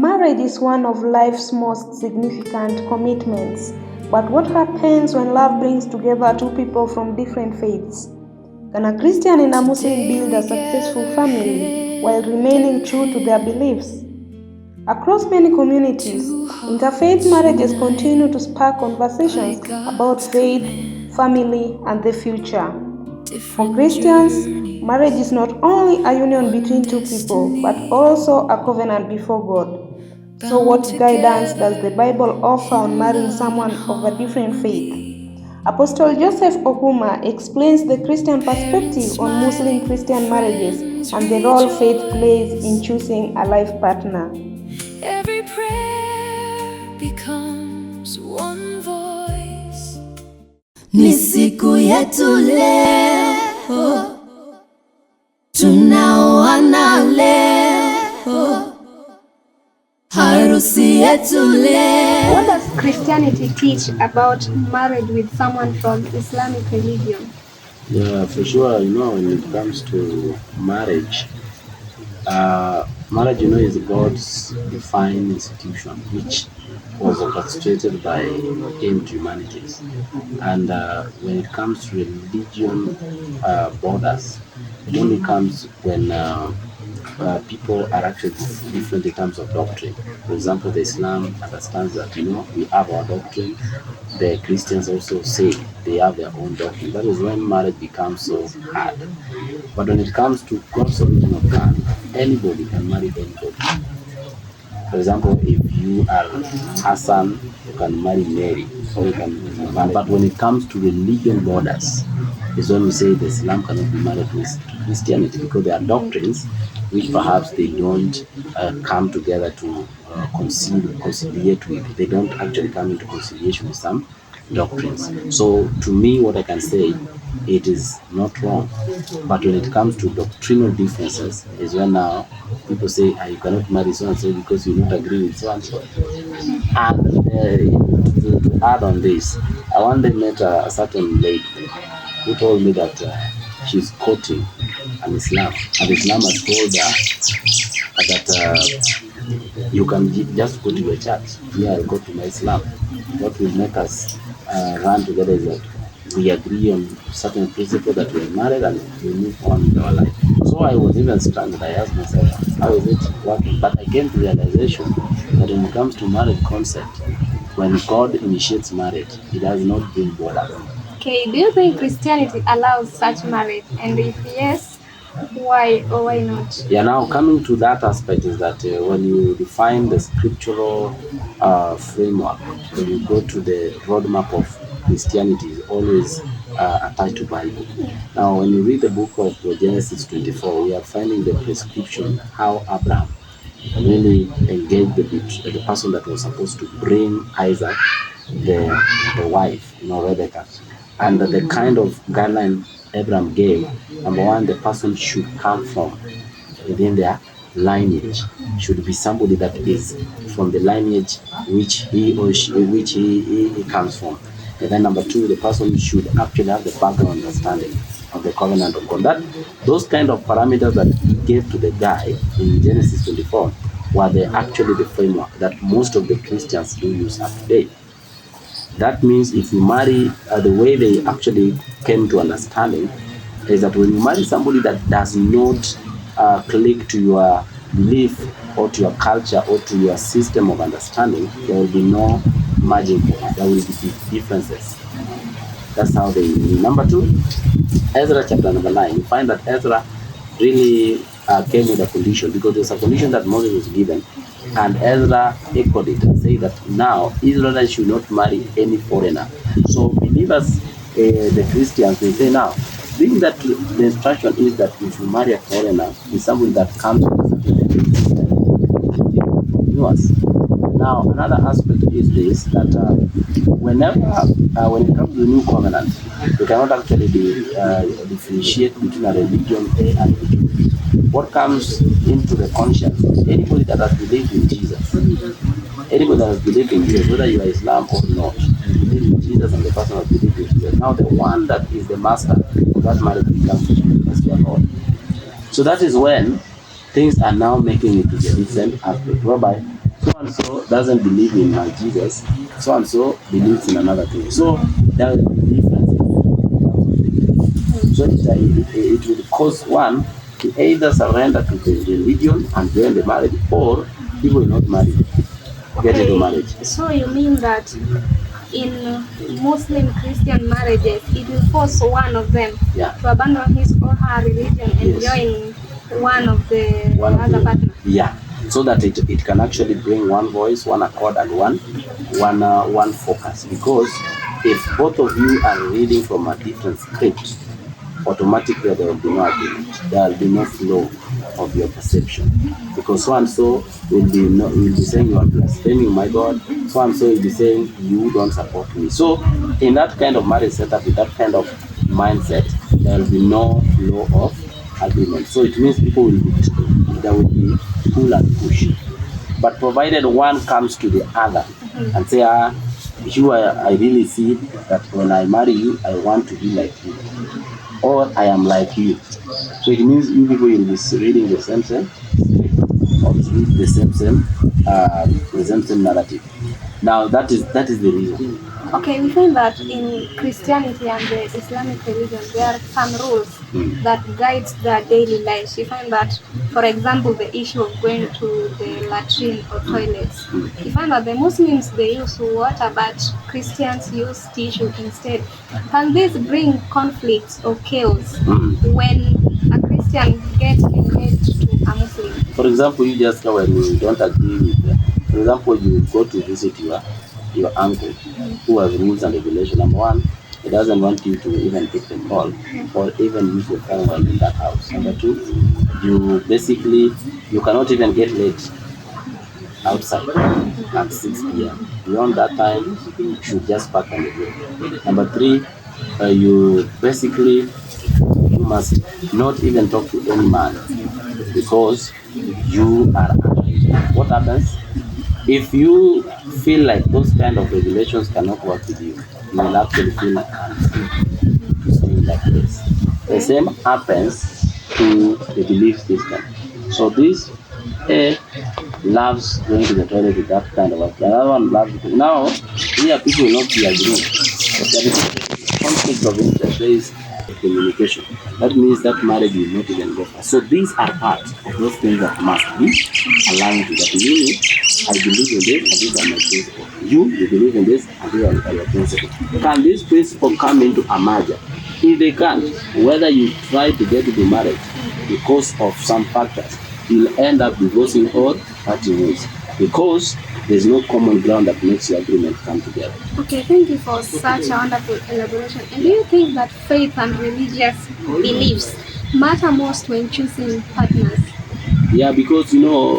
Marriage is one of life's most significant commitments. But what happens when love brings together two people from different faiths? Can a Christian and a Muslim build a successful family while remaining true to their beliefs? Across many communities, interfaith marriages continue to spark conversations about faith, family, and the future. For Christians, marriage is not only a union between two people, but also a covenant before God. So what guidance does the Bible offer on marrying someone of a different faith? Apostle Joseph Okuma explains the Christian perspective on Muslim Christian marriages and the role faith plays in choosing a life partner. Every prayer becomes one voice. Ni siku yetu leo, tunaoana leo, harusi yetu leo. What does Christianity teach about marriage with someone from Islamic religion? Yeah, for sure. When it comes to marriage, marriage, is God's defined institution, which was orchestrated by Him to humanity. And when it comes to religion borders, it only comes when people are actually different in terms of doctrine. For example, the Islam understands that, we have our doctrine. The Christians also say they have their own doctrine. That is when marriage becomes so hard. But when it comes to God's original plan, anybody can marry anybody. For example, if you are Hassan, you can marry Mary, or you can marry. But when it comes to religion borders, is when we say the Islam cannot be married with Christianity, because there are doctrines which perhaps they don't come together to conciliate with. They don't actually come into conciliation with some doctrines. So to me, what I can say, it is not wrong. But when it comes to doctrinal differences, is when now people say, you cannot marry so and so because you don't agree with so and so. And to add on this, I one day met a certain lady who told me that she's quoting an Islam, and Islam has told her that you can just go to your church. I'll go to my Islam. What will make us run together is that we agree on certain principles, that we're married and we move on with our life. So I was even stranded. I asked myself, how is it working? But I came to the realization that when it comes to marriage concept, when God initiates marriage, it does not bring borders. Okay, do you think Christianity allows such marriage? And if yes, why or why not? Yeah, now coming to that aspect is that when you define the scriptural framework, when you go to the roadmap of Christianity, is always attached to Bible. Now, when you read the book of Genesis 24, we are finding the prescription how Abraham really engaged the person that was supposed to bring Isaac, the wife, Rebecca, and the kind of guideline Abraham gave. Number one, the person should come from within their lineage, should be somebody that is from the lineage which he comes from. And then number two, the person should actually have the background understanding of the covenant of God. Those kind of parameters that he gave to the guy in Genesis 24 were actually the framework that most of the Christians do use up today. That means if you marry, the way they actually came to understanding is that when you marry somebody that does not click to your belief or to your culture or to your system of understanding, there will be no margin for it. There will be differences. That's how they do. Number two, Ezra chapter number 9, you find that Ezra really came with a condition, because there's a condition that Moses was given, and Ezra echoed it and said that now Israelites should not marry any foreigner. So believers, the Christians, they say now, being that the instruction is that if you marry a foreigner, it's somebody that comes from a certain nuance. Now, another aspect is this, that when it comes to the new covenant, we cannot actually differentiate between a religion A and B. What comes into the conscience, anybody that has believed in Jesus, whether you are Islam or not, you believe in Jesus and the person has believed in Jesus. Now the one that is the master of that marriage becomes your Lord. So that is when things are now making it to the different aspect, whereby so and so doesn't believe in my Jesus, so and so believes in another thing. So there will be differences. So it will cause one to either surrender to the religion and join the marriage, or people will not marry, get into marriage. So you mean that in Muslim Christian marriages, it will force one of them to abandon his or her religion and join one of the other partner? Yeah, so that it can actually bring one voice, one accord, and one focus. Because if both of you are reading from a different script, automatically there will be no agreement. There will be no flow of your perception, because so and so will be saying you are blaspheming my God. So and so will be saying you don't support me. So in that kind of marriage setup, with that kind of mindset, there will be no flow of agreement. So it means there will be pull and push. But provided one comes to the other and say, I really see that when I marry you, I want to be like you, or I am like you. So it means you people will be reading the same, or read the same narrative. Now that is the reason. Okay, we find that in Christianity and the Islamic religion, there are some rules that guide their daily lives. We find that, for example, the issue of going to the latrine or toilets. We find that the Muslims, they use water, but Christians use tissue instead. Can this bring conflicts or chaos when a Christian gets engaged to a Muslim? For example, you just go and you don't agree with them. For example, you go to visit your uncle who has rules and regulations. Number one, he doesn't want you to even take the call or even use your phone while in that house. Number two, you cannot even get late outside at 6 p.m. Beyond that time, you should just park on the road. Number three, you must not even talk to any man, because you are unmarried. What happens? If you feel like those kind of regulations cannot work with you, you will actually feel unfree to stay in that place. The same happens to the belief system. So this loves going to the toilet with that kind of a the other one loves it. Now, here people will not be agreeing. But there is conflict of interest, there is communication. That means that marriage will not even go far. So these are part of those things that must be aligned to that. Meaning, I believe in this, and these are my principles. You believe in this, and these are your principles. Can this principle come into a merger? If they can't, whether you try to get into marriage because of some factors, you'll end up divorcing or parting ways, because there's no common ground that makes your agreement come together. Okay, thank you for such a wonderful elaboration. And do you think that faith and religious beliefs matter most when choosing partners? Yeah, because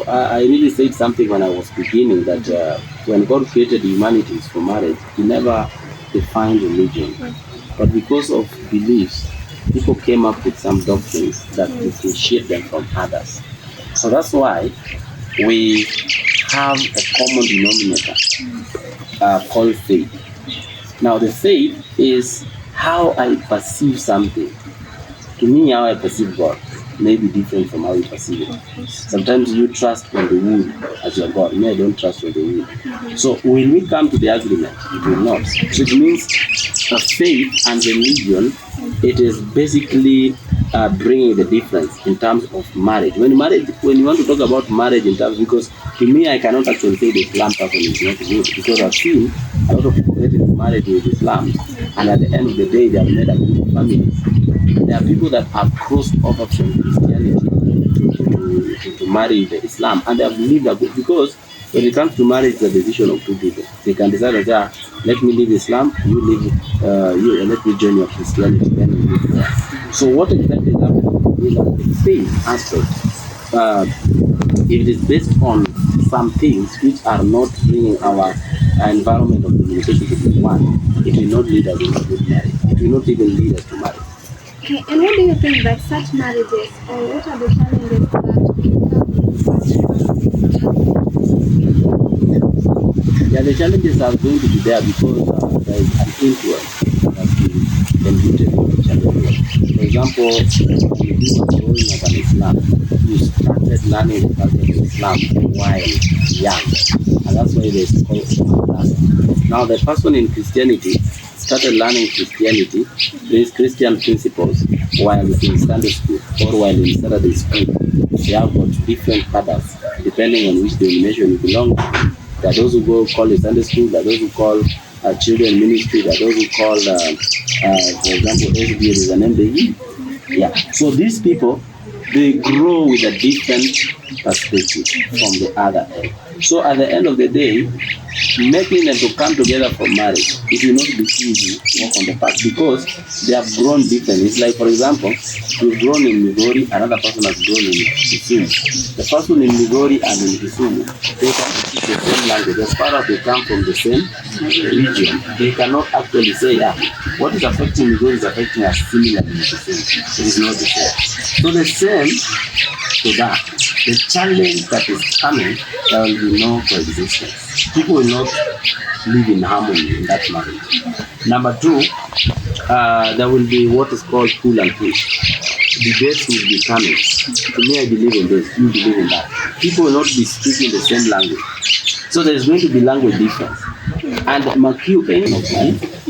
I really said something when I was beginning that when God created humanity for marriage, He never defined religion. But because of beliefs, people came up with some doctrines that differentiate them from others. So that's why we have a common denominator called faith. Now the faith is how I perceive something. To me, how I perceive God may be different from how you perceive it. Sometimes you trust on the wood as your God. Me, I don't trust on the wood. So when we come to the agreement, it will not. So it means faith and religion, it is basically bringing the difference in terms of marriage. When you want to talk about marriage in terms, because to me, I cannot actually say the Islam person is not good, because I've seen a lot of people get into marriage with Islam, and at the end of the day, they have made a good family. There are people that have crossed over from Christianity to marry the Islam, and they have lived a good, because when it comes to marriage, it's a decision of two people. They can decide that, let me leave Islam, you leave let me join your Christianity, then we live there. So what exactly is happening is that the faith aspect, if it is based on some things which are not bringing our environment of communication to be one, it will not lead us to a good marriage. It will not even lead us to marriage. Okay, and what do you think that such marriages, or what are the challenges that come such marriages? Yeah, the challenges are going to be there because there is an influence that is imputed in each other. For example, when you are growing up in Islam, you started learning the culture of Islam while young, and that's why they call it class. Now, the person in Christianity started learning Christianity, these Christian principles, while in Sunday school or while in Saturday school. They have got different cadres depending on which denomination you belong to. There are those who call it Sunday school, there are those who call children ministry, there are those who call, for example, SBA is an MBE. Yeah. So these people, they grow with a different perspective from the other end. So at the end of the day, making them to come together for marriage, it will not be easy to walk on the path because they have grown differently. It's like, for example, you've grown in Migori, another person has grown in Kisumu. The person in Migori and in Kisumu, they can speak the same language. As far as they come from the same region, they cannot actually say, what is affecting Migori is affecting us similarly in Kisumu. It is not the same. So the same to that. The challenge that is coming, there will be no coexistence. People will not live in harmony in that marriage. Number two, there will be what is called pull and push. Debates will be coming. To me, I believe in this. You believe in that. People will not be speaking the same language. So there is going to be language difference. And McHugh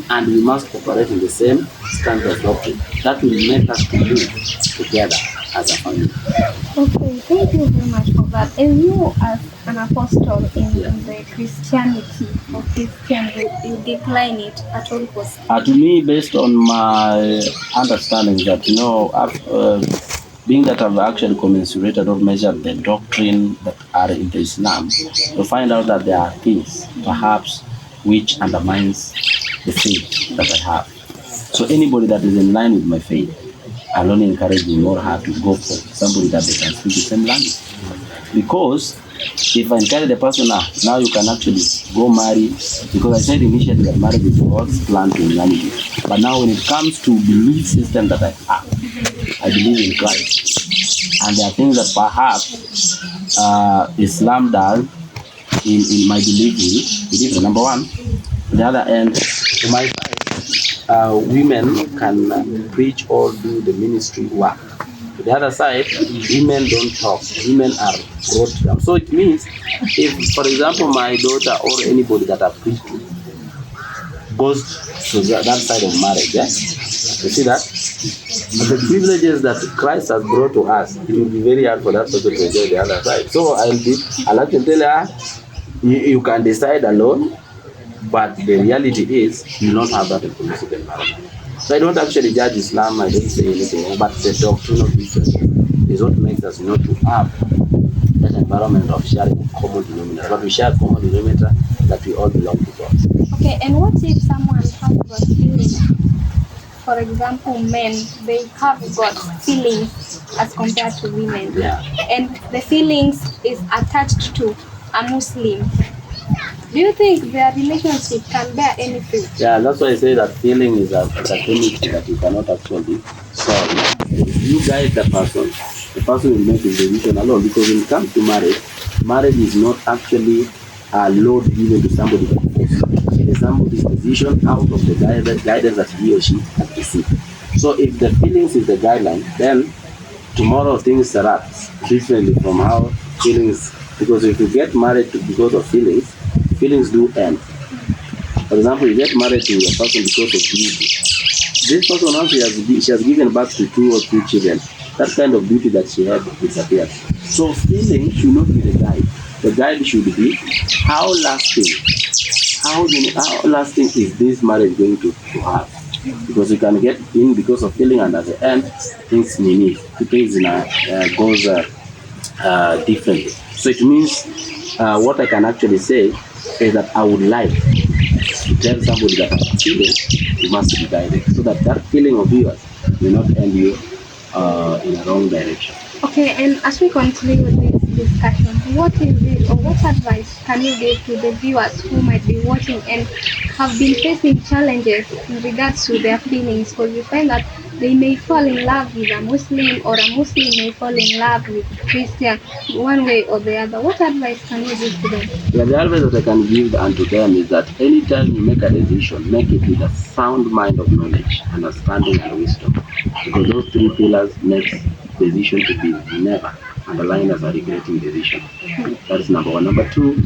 and we must operate in the same standard doctrine. That will make us to live together as a family. Okay, thank you very much for that. And you, as an apostle in the Christianity or Christian, you decline it at all costs? To me, based on my understanding that, being that I've actually commensurated or measured the doctrine that are in the Islam, to find out that there are things, perhaps, which undermines the faith that I have. So anybody that is in line with my faith, I'll only encourage you more hard to go for somebody that they can speak the same language. Because if I encourage the person, now you can actually go marry, because I said initially that marriage is God's plan to humanity. But now when it comes to belief system that I have, I believe in Christ. And there are things that perhaps Islam does in my belief is different. Number one, on the other end, to my side, women can preach or do the ministry work. To the other side, women don't talk. Women are brought down. So it means, if, for example, my daughter or anybody that I preach to goes to that side of marriage, you see that? But the privileges that Christ has brought to us, it will be very hard for that person to enjoy the other side. So I'll actually tell her, you can decide alone, but the reality is you don't have that inclusive environment. So I don't actually judge Islam, I don't say anything, but the doctrinal difference is what makes us not to have that environment of sharing a common denominator. But we share a common denominator that we all belong to God. Okay, and what if someone has got feelings? For example, men, they have got feelings as compared to women. Yeah. And the feelings is attached to a Muslim. Do you think their relationship can bear any fruit? Yeah, that's why I say that feeling is a chemistry that you cannot actually solve. You guide the person will make his decision alone, because when it comes to marriage is not actually a load given to somebody. It is somebody's decision out of the guidance that he or she has received. So if the feelings is the guideline, then tomorrow things erupt differently from how feelings, because if you get married because of feelings do end. For example, you get married to a person because of beauty. This person now she has given birth to 2 or 3 children. That kind of beauty that she had disappeared. So feeling should not be the guide. The guide should be how lasting is this marriage going to have? Because you can get in because of feeling, and at the end things goes differently. So it means what I can actually say is that I would like to tell somebody that I'm feeling, you must be guided, so that feeling of yours will not end you in a wrong direction. Okay, and as we continue with this discussion, what is it, or what advice can you give to the viewers who might be watching and have been facing challenges in regards to their feelings? Because we find that they may fall in love with a Muslim, or a Muslim may fall in love with a Christian, one way or the other. What advice can you give to them? Yeah, the advice that I can give unto them is that anytime you make a decision, make it with a sound mind of knowledge, understanding, and wisdom. Because those 3 pillars make decision to be never underlined as a regretting decision. That is number one. Number two,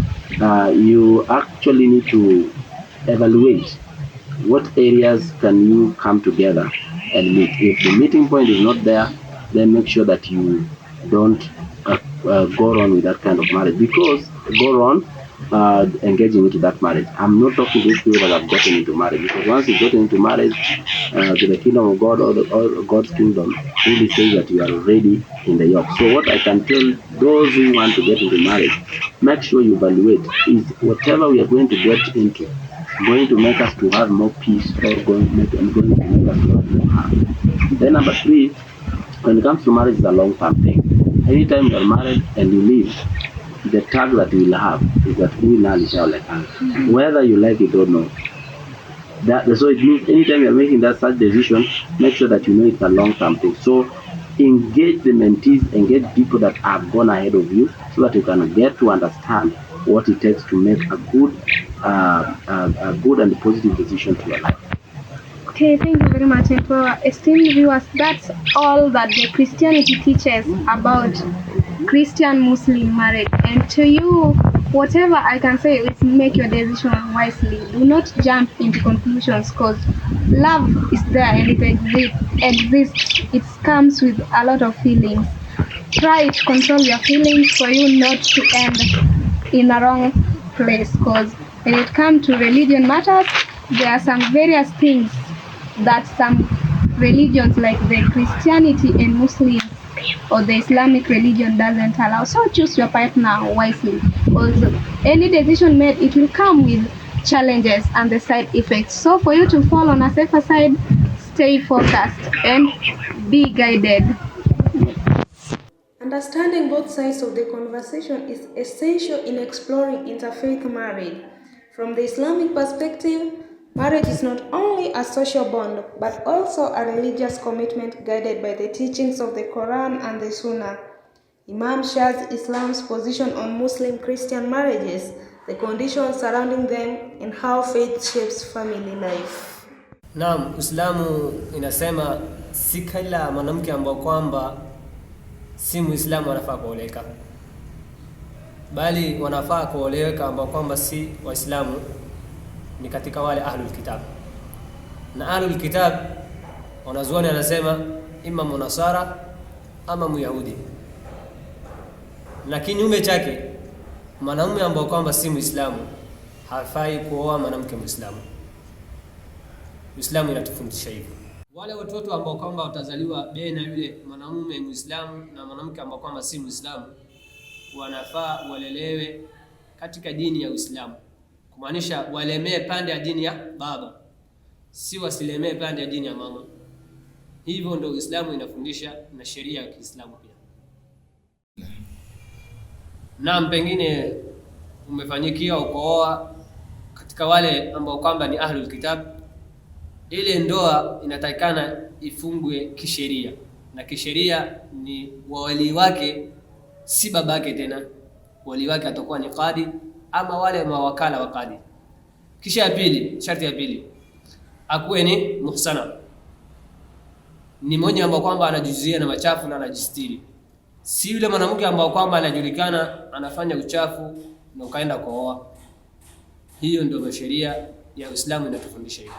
you actually need to evaluate what areas can you come together and meet. If the meeting point is not there, then make sure that you don't go on with that kind of marriage, because go on engaging into that marriage. I'm not talking to people that have gotten into marriage, because once you've gotten into marriage, the kingdom of God or God's kingdom really says that you are already in the yoke. So what I can tell those who want to get into marriage, make sure you evaluate, is whatever we are going to get into going to make us to have more peace, or going to make us to have more harm. Then number three, when it comes to marriage, it's a long-term thing. Anytime you're married and you leave, the tag that you will have is that whether you like it or not. So it means anytime you're making that such decision, make sure that you know it's a long-term thing. So engage the mentees, engage people that have gone ahead of you, so that you can get to understand what it takes to make a good and positive decision to your life. Okay, thank you very much. And for our esteemed viewers, that's all that the Christianity teaches about Christian-Muslim marriage. And to you, whatever I can say is make your decision wisely. Do not jump into conclusions, because love is there and it exists. It comes with a lot of feelings. Try to control your feelings for you not to end in a wrong place, because when it comes to religion matters, there are some various things that some religions like the Christianity and Muslims or the Islamic religion doesn't allow. So choose your partner wisely, because any decision made, it will come with challenges and the side effects. So for you to fall on a safer side, stay focused and be guided. Understanding both sides of the conversation is essential in exploring interfaith marriage. From the Islamic perspective, marriage is not only a social bond, but also a religious commitment guided by the teachings of the Quran and the Sunnah. Imam shares Islam's position on Muslim-Christian marriages, the conditions surrounding them, and how faith shapes family life. Naam, Uislamu inasema si kila mwanamke ambao kwamba si Muislamu anafaa kuoleka, bali wanafaa kuoleka ambao kwamba si Waislamu, ni katika wale ahlul kitab. Na ahlul kitab wanazuoni anasema ima munasara ama muyahudi. Na kinyume chake, mwanamume ambao kwamba si Muislamu hafai kuoa mwanamke Muislamu. Uislamu inatufundisha hivyo. Wale watoto ambao kwamba watazaliwa baina yule mwanamume Muislamu na mwanamke ambao kwamba si Muislamu, wanafaa walelewe katika dini ya Uislamu. Kumaanisha walemee pande ya dini ya baba, si wasilemee pande ya dini ya mama. Hivyo ndio Uislamu inafundisha na sheria ya Kiislamu pia. Naam, pengine umefanyikiwa ukooa katika wale ambao kwamba ni ahlul kitab, ile ndoa inatakikana ifungwe kisheria, na kisheria ni wali wake si babake tena, wali wake atakuwa ni qadi ama wale mawakala wa qadi. Kisha ya pili, sharti ya pili, akuwe ni muhsana, ni mmoja ambao kwamba anajizuia na machafu na anajistiri, si yule mwanamke ambao kwamba anajulikana anafanya uchafu na ukaenda kuoa. Hiyo ndio sheria ya Uislamu inatufundisha hivyo.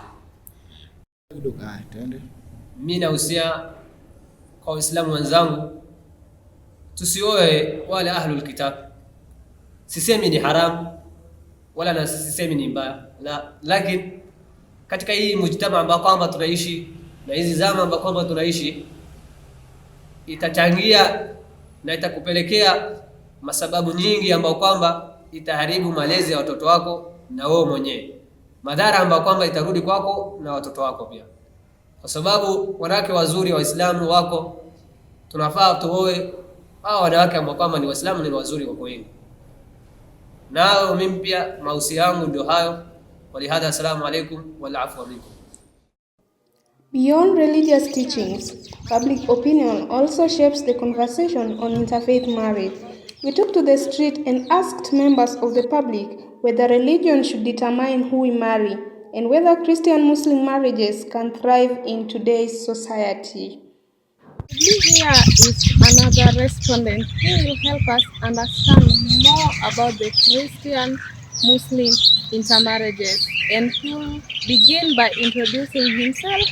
Mimi nahusia kwa Waislamu wenzangu tusioe wale ahlul kitab. Sisemi ni haram wala na sisemi ni mbaya, lakini katika hii mujtama ambao kwamba tunaishi na hizi zama ambao kwamba tunaishi, itachangia na itakupelekea masababu nyingi ambao kwamba itaharibu malezi ya watoto wako na wewe mwenyewe, madhara ambao kwamba itarudi kwako na watoto wako pia. Kwa sababu wanawake wazuri Waislamu wako, tunafaa tuoe hao wanawake ambao kwamba ni Waislamu, ni wazuri kwa kweli. Nao mimi pia mausi yangu ndio hayo. Walihadha, assalamu alaykum wal afwa minkum. Beyond religious teachings, public opinion also shapes the conversation on interfaith marriage. We took to the street and asked members of the public whether religion should determine who we marry and whether Christian-Muslim marriages can thrive in today's society. Here is another respondent who will help us understand more about the Christian Muslim intermarriages, and he will begin by introducing himself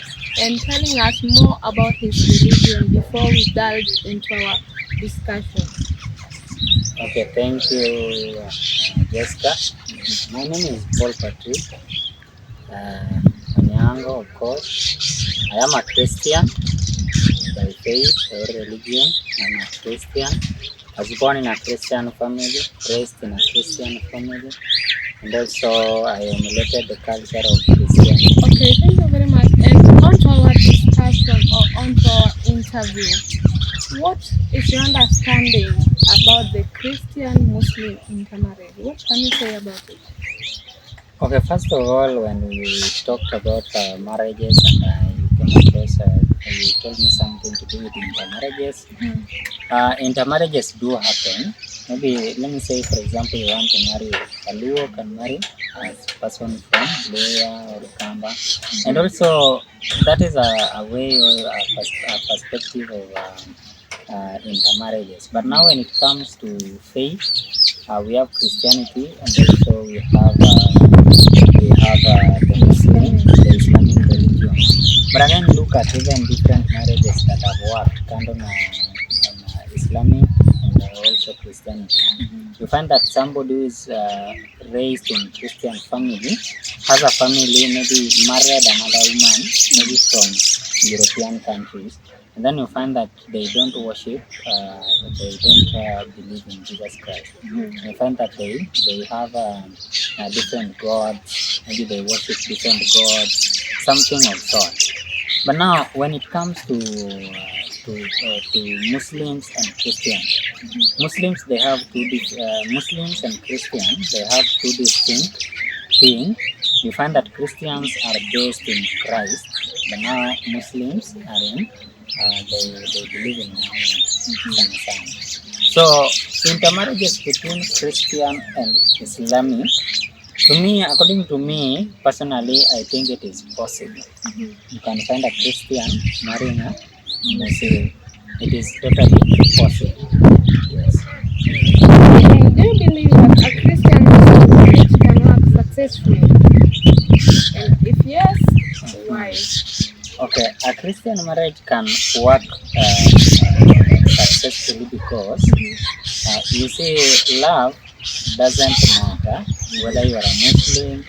and telling us more about his religion before we delve into our discussion. Okay, thank you, Jessica. My name is Paul Patrick Onyango, of course. I am a Christian by faith or religion. I'm a Christian. I was born in a Christian family, raised in a Christian family, and also I emulated the culture of Christianity. Okay, thank you very much. And on to our discussion or on to our interview. What is your understanding about the Christian Muslim intermarriage? What can you say about it? Okay, first of all, when we talked about marriages and you came across, you told me something to do with intermarriages. Intermarriages do happen. Maybe let me say, for example, you want to marry a Luo can marry a person from Luya or Kamba, and also that is a way or a perspective of intermarriages. But now, when it comes to faith, we have Christianity, and also we have the Muslim, the Islamic religion. But again, look at even different marriages that have worked, kind of Islamic and also Christianity. You find that somebody who is raised in Christian family has a family, maybe married another woman, maybe from European countries, and then you find that they don't worship, they don't believe in Jesus Christ. You find that they have different gods, maybe they worship different gods, something of sort. But now, when it comes to Muslims and Christians, Muslims and Christians they have two distinct things. You find that Christians are based in Christ, but now Muslims are in they believe in Muhammad. So intermarriages between Christian and Islamic, to me, according to me personally, I think it is possible. You can find a Christian marrying a Muslim. It is totally possible. Yes. And do you believe that a Christian Muslim marriage can work successfully? And if yes, why? Okay, a Christian marriage can work successfully because you see, love doesn't matter whether you are a Muslim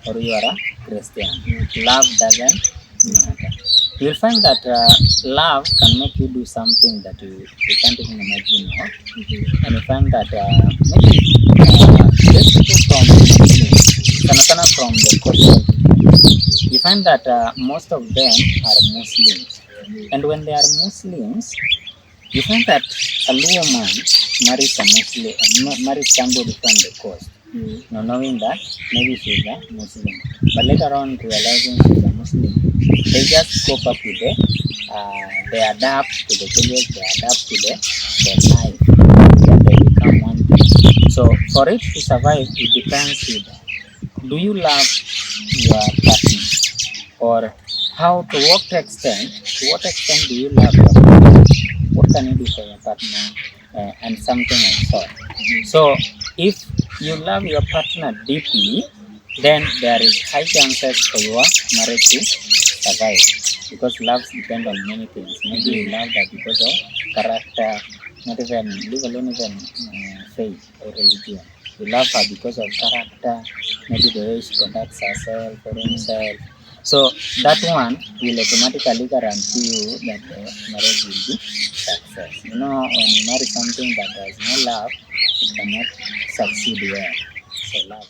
or you are a Christian. Love doesn't matter. You'll find that love can make you do something that you can't even imagine of. And you find that maybe these people from Muslims, sana from the coastal people, you find that most of them are Muslims. And when they are Muslims, you find that a Luo man marries somebody from the coast, not knowing that maybe she's a Muslim. But later on, realizing she's a Muslim, they just cope up with it. They adapt to the village, they adapt to the life, and they become one thing. So for it to survive, it depends with do you love your partner, or to what extent do you love your partner? What can you do for your partner, and something of sort. So if you love your partner deeply, then there is high chances for your marriage to survive, because love depends on many things. Maybe you love that because of character, not even leave alone even faith or religion. You love her because of character, maybe the way she conducts herself or himself. So that one will automatically guarantee you that the marriage will be success. You know, when you marry something that has no love, it cannot succeed well. So love.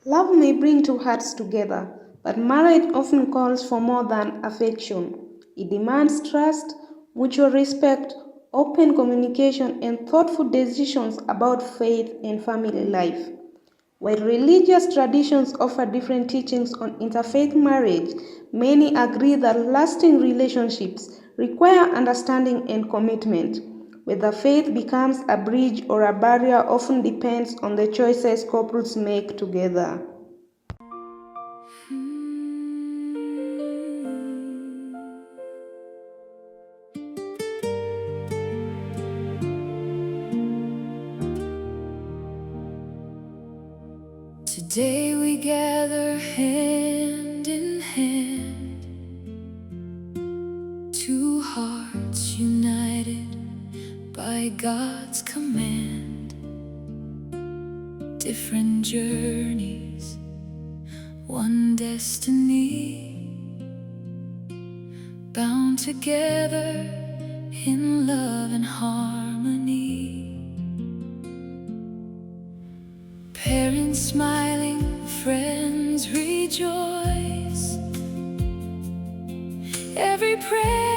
Love may bring two hearts together, but marriage often calls for more than affection. It demands trust, mutual respect, open communication, and thoughtful decisions about faith and family life. While religious traditions offer different teachings on interfaith marriage, many agree that lasting relationships require understanding and commitment. Whether faith becomes a bridge or a barrier often depends on the choices couples make together. Today we gather hand in hand, two hearts united by God's command. Different journeys, one destiny, bound together in love and harmony. Parents smiling, friends rejoice. Every prayer